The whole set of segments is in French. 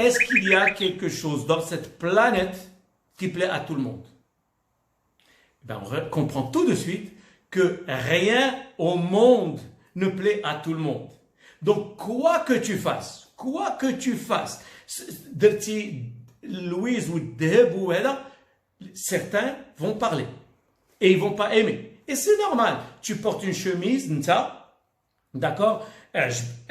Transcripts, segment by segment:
est-ce qu'il y a quelque chose dans cette planète qui plaît à tout le monde? Ben, on comprend tout de suite que rien au monde ne plaît à tout le monde. Donc, quoi que tu fasses, Louise ou Deb ou certains vont parler et ils vont pas aimer. Et c'est normal. Tu portes une chemise, d'accord?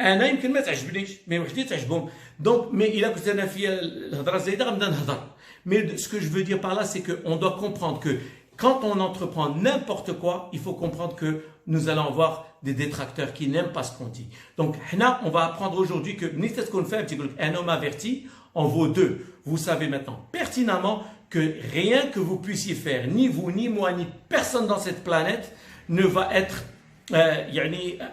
انا يمكن ما تعجبنيش مي وحدي تعجبهم donc mais il a que انا فيا الهضره زايده غنبدا نهضر. Mais ce que je veux dire par là, c'est qu'on doit comprendre que quand on entreprend n'importe quoi, il faut comprendre que nous allons avoir des détracteurs qui n'aiment pas ce qu'on dit. Donc, on va apprendre aujourd'hui que un homme averti en vaut deux. Vous savez maintenant pertinemment que rien que vous puissiez faire, ni vous, ni moi, ni personne dans cette planète ne va être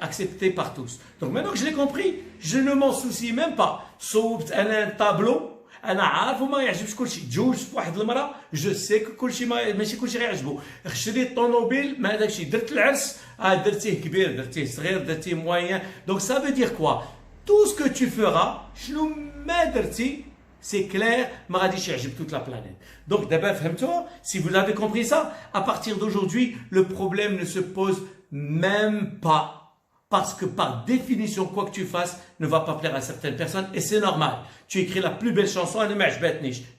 accepté par tous. Donc maintenant que je l'ai compris, je ne m'en soucie même pas. صوبت انا الطابلو انا عارف وما يعجبش كلشي تزوجت فواحد المراه جو سي كو كلشي ماشي كلشي غيعجبو شريت الطوموبيل ما داكشي درت العرس درتيه كبير درتيه صغير درتيه موين donc ça veut dire quoi tout ce que tu feras شنو ما درتي c'est clair ما غاديش يعجب toute la planète donc d'abord فهمتوا si vous avez compris ça à partir d'aujourd'hui le problème ne se pose même pas parce que par définition, quoi que tu fasses ne va pas plaire à certaines personnes et c'est normal. Tu écris la plus belle chanson,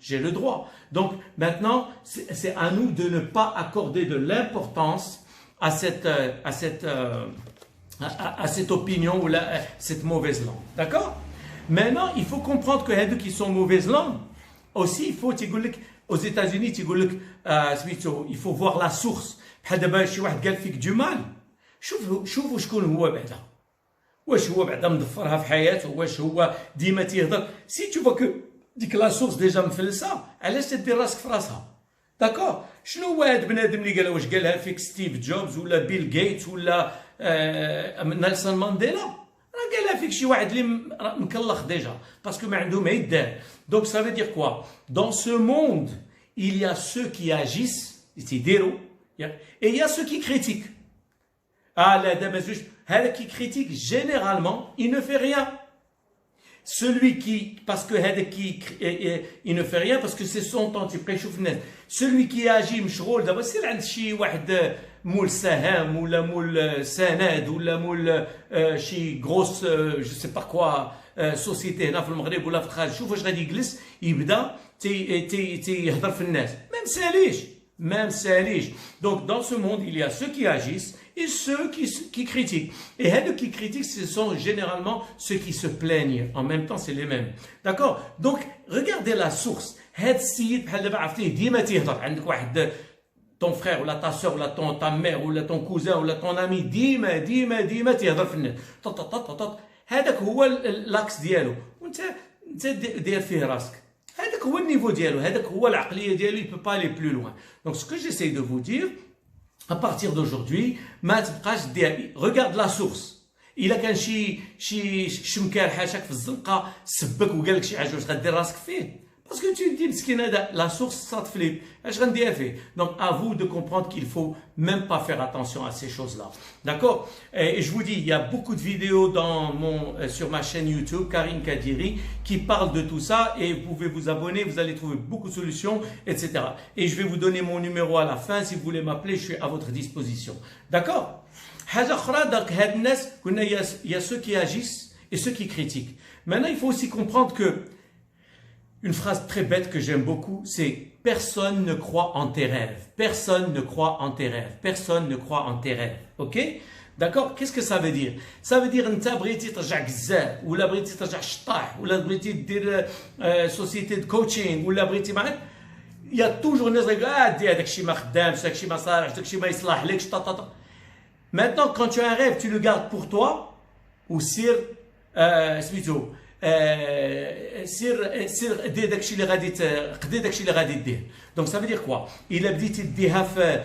j'ai le droit. Donc maintenant, c'est à nous de ne pas accorder de l'importance à cette opinion ou cette mauvaise langue. D'accord? Maintenant, il faut comprendre que les qui sont mauvaises langues, aussi, il faut, aux États-Unis, il faut voir la source. Du mal. شوفوا شكون هو بعدا واش هو بعدا مضفرها في حياته واش هو ديما تيهضر سي تو فوا كو ديك لا سورس ديجا مفلسه علاش تدير راسك في راسها داكور شنو هو هذا بنادم اللي قالها واش قالها فيك ستيف جوبز ولا بيل غيتس ولا نيلسون مانديلا راه قالها فيك شي واحد اللي مكلخ ديجا باسكو ما عنده ما يدار دونك ça veut dire quoi dans ce monde il y a ceux qui agissent يديروا et il y a ceux qui critiquent. Ah, là, qui critique, généralement, il ne fait rien. Celui qui, parce que il ne fait rien, parce que c'est son temps, celui qui agit, d'abord, c'est l'anchi, moule saham, ou la moule sanad, ou la moule, grosse, je sais pas quoi, société, là, في المغرب, ou la ftraj, شوف واش غادي يجلس, يبدا, يهضر في الناس. Même ساليش. Donc, dans ce monde, il y a ceux qui agissent, et ceux qui critiquent. Et ceux qui critiquent, ce sont généralement ceux qui se plaignent. En même temps, c'est les mêmes. D'accord? Donc, regardez la source. Ton frère, ou ta soeur, ou ta mère, ou ton cousin, ou ton ami, ديما تيهضر في النت. هذاك هو الاكس ديالو. وانت داير فيه راسك. هذاك هو النيفو ديالو. هذاك هو العقلية ديالو. Il peut pas aller plus loin. Donc, ce que j'essaie de vous dire, à partir d'aujourd'hui, regarde la source. Il a كان شي شمكار حاشاك في الزنقه سبك وقال لك شي حاجه واش غدير راسك فيه parce que tu dis مسكين هذا la source ça te flippe اش غندير فيه donc à vous de comprendre qu'il faut même pas faire attention à ces choses là d'accord et je vous dis il y a beaucoup de vidéos sur ma chaîne YouTube Karim Kadiri qui parlent de tout ça et vous pouvez vous abonner vous allez trouver beaucoup de solutions etc et je vais vous donner mon numéro à la fin si vous voulez m'appeler je suis à votre disposition d'accord حاجه اخرى داك هاد الناس قلنا il y a ceux qui agissent et ceux qui critiquent maintenant il faut aussi comprendre que une phrase très bête que j'aime beaucoup c'est personne ne croit en tes rêves personne ne croit en tes rêves personne ne croit en tes rêves ok d'accord qu'est-ce que ça veut dire ça veut dire انت بغيتي ترجع كزاب ولا بغيتي ترجع شطاح ولا بغيتي دير société de coaching ولا بغيتي معك il y a toujours الناس قاعد داك الشيء ما خدامش داك الشيء ما صالحش داك الشيء ما يصلحلكش Maintenant, quand tu as un rêve, tu le gardes pour toi ou sir دير داكشي اللي غادي قدي داكشي اللي غادي دير دونك ça veut dire quoi الا بديتي ديها في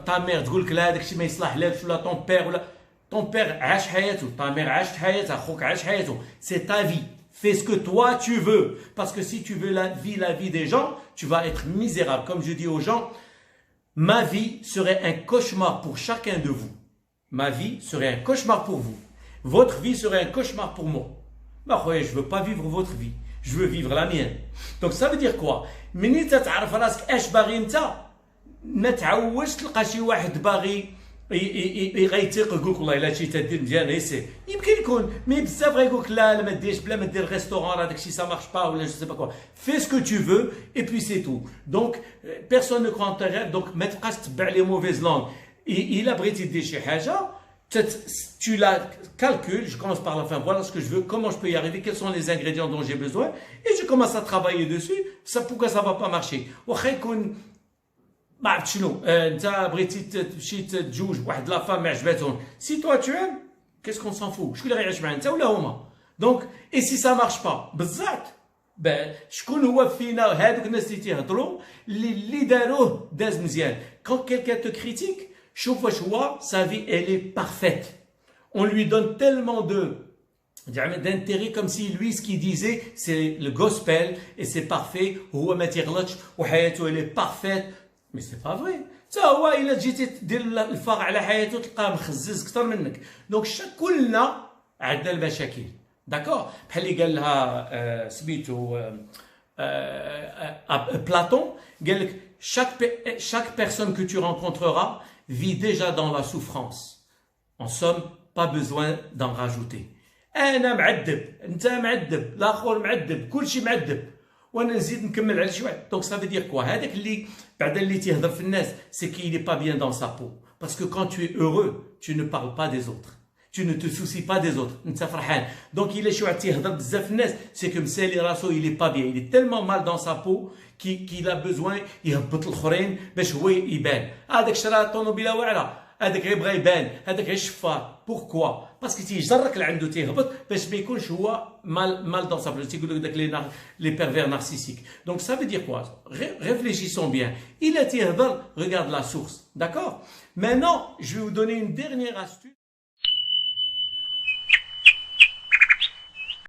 تا مير تقول لك لا داكشي ما يصلحلكش ولا طون بير عاش حياته تا مير عاشت حياتها اخوك عاش حياته سي تا في fais ce que toi tu veux parce que si tu veux la vie des gens tu vas être misérable comme je dis aux gens ma vie serait un cauchemar pour chacun de vous. Ma vie serait un cauchemar pour vous. Votre vie serait un cauchemar pour moi. ما خويا je veux pas vivre votre vie, je veux vivre la mienne. Donc ça veut dire quoi? منين تتعرف راسك اش باغي انت ما تعودش تلقى شي واحد باغي غيتيق يقول لك والله الا شي تدير مزيان يسير يمكن يكون مي بزاف غيقول لك لا ما ديرش بلا ما دير ريستورون راه داكشي سا مارش با ولا جو سي با كوا في سكو تو فو اي بي سي تو دونك بيرسون نو كون تيغ دونك ما تبقاش تبع لي موفيز لونغ الا بغيتي دير شي حاجه tu la calcules, je commence par la fin, voilà ce que je veux, comment je peux y arriver, quels sont les ingrédients dont j'ai besoin, et je commence à travailler dessus, ça, pourquoi ça ne va pas marcher. ما عرفت شنو انت بغيتي تمشي تتزوج بواحد لا فام ما عجباتهم سي توا تو ام كيس كون سان فو شكون اللي غيعيش معاك انت ولا هما دونك اي سي سا مارش با بالزاف شكون هو فينا هادوك الناس اللي تيهضروا اللي داروه داز مزيان كون كيلكان تو كريتيك شوف واش هو sa vie elle est parfaite on lui donne tellement d'intérêt comme si lui ce qu'il disait c'est le gospel et c'est parfait وهو ما تيغلطش وحياته elle est parfaite. مي سي با فري حتى هو الا جيتي دير الفار على حياته تلقاه مخزز اكثر منك دونك كلنا عندنا المشاكل داكور بحال اللي قال لها سميتو بلاطون قال لك chaque personne que tu rencontreras vit déjà dans la souffrance en somme pas besoin d'en rajouter انا معذب انت معذب الاخر معذب كلشي معذب وانا نزيد نكمل على شي واحد دونك ça veut dire quoi هذاك اللي بعدا اللي تيهضر في الناس c'est qu'il est pas bien dans sa peau parce que quand tu es heureux tu ne parles pas des autres tu ne te soucies pas des autres انت فرحان دونك الا شي واحد تيهضر بزاف في الناس c'est que مسالي راسو il est pas bien il est tellement mal dans sa peau qu'il a besoin يهبط الاخرين باش هو يبان هذاك شرا الطوموبيله واعره هذاك غير بغى يبان هذاك غير شفار بوركوا باسكو تيجرك اللي عنده تيهبط باش ما يكونش هو مال دون سا بلوس تيقولوا داك لي بيرفير نارسيسيك دونك ça veut dire quoi réfléchissons bien il a تيهضر regarde la source d'accord maintenant je vais vous donner une dernière astuce